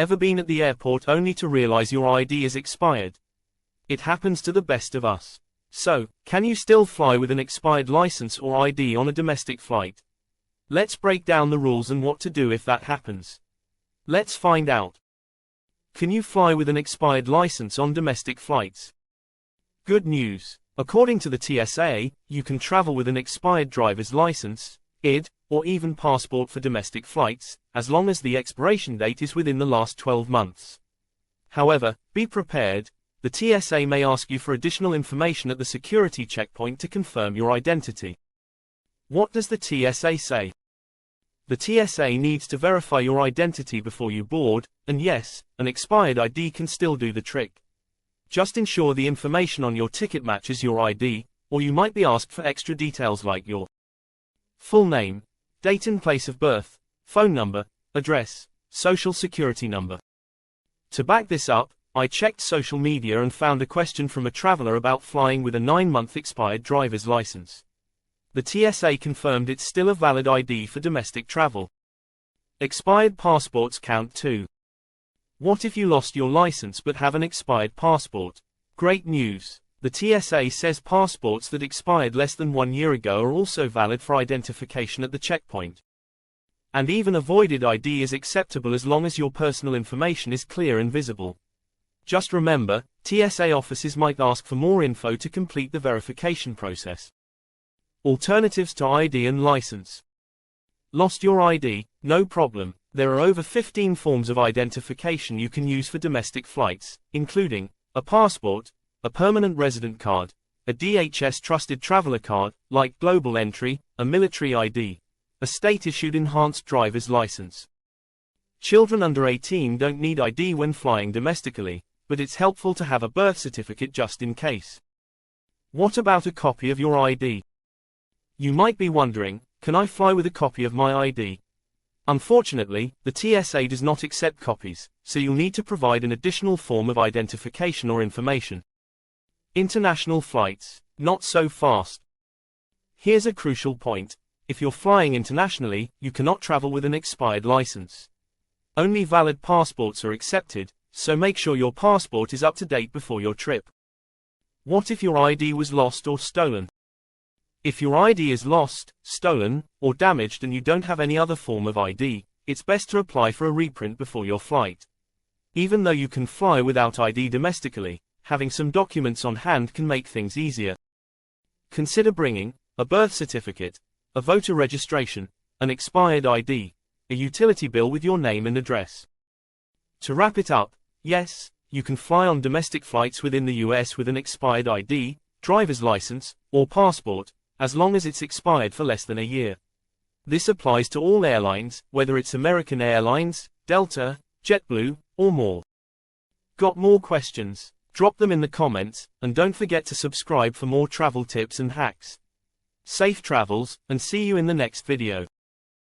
Ever been at the airport only to realize your ID is expired? It happens to the best of us. So, can you still fly with an expired license or ID on a domestic flight? Let's break down the rules and what to do if that happens. Let's find out. Can you fly with an expired license on domestic flights? Good news. According to the TSA, you can travel with an expired driver's license, ID, or even passport for domestic flights, as long as the expiration date is within the last 12 months. However, be prepared. The TSA may ask you for additional information at the security checkpoint to confirm your identity. What does the TSA say? The TSA needs to verify your identity before you board, and yes, an expired ID can still do the trick. Just ensure the information on your ticket matches your ID, or you might be asked for extra details like your full name, date and place of birth, phone number, address, social security number. To back this up, I checked social media and found a question from a traveler about flying with a 9-month expired driver's license. The TSA confirmed it's still a valid ID for domestic travel. Expired passports count too. What if you lost your license but have an expired passport? Great news. The TSA says passports that expired less than 1 year ago are also valid for identification at the checkpoint. And even a voided ID is acceptable as long as your personal information is clear and visible. Just remember, TSA offices might ask for more info to complete the verification process. Alternatives to ID and license. Lost your ID? No problem. There are over 15 forms of identification you can use for domestic flights, including a passport, a permanent resident card, a DHS trusted traveler card, like Global Entry, a military ID, a state-issued enhanced driver's license. Children under 18 don't need ID when flying domestically, but it's helpful to have a birth certificate just in case. What about a copy of your ID? You might be wondering, can I fly with a copy of my ID? Unfortunately, the TSA does not accept copies, so you'll need to provide an additional form of identification or information. International flights, not so fast. Here's a crucial point. If you're flying internationally, you cannot travel with an expired license. Only valid passports are accepted, so make sure your passport is up to date before your trip. What if your ID was lost or stolen? If your ID is lost, stolen, or damaged and you don't have any other form of ID, it's best to apply for a reprint before your flight. Even though you can fly without ID domestically, having some documents on hand can make things easier. Consider bringing a birth certificate, a voter registration, an expired ID, a utility bill with your name and address. To wrap it up, yes, you can fly on domestic flights within the US with an expired ID, driver's license, or passport, as long as it's expired for less than a year. This applies to all airlines, whether it's American Airlines, Delta, JetBlue, or more. Got more questions? Drop them in the comments, and don't forget to subscribe for more travel tips and hacks. Safe travels, and see you in the next video.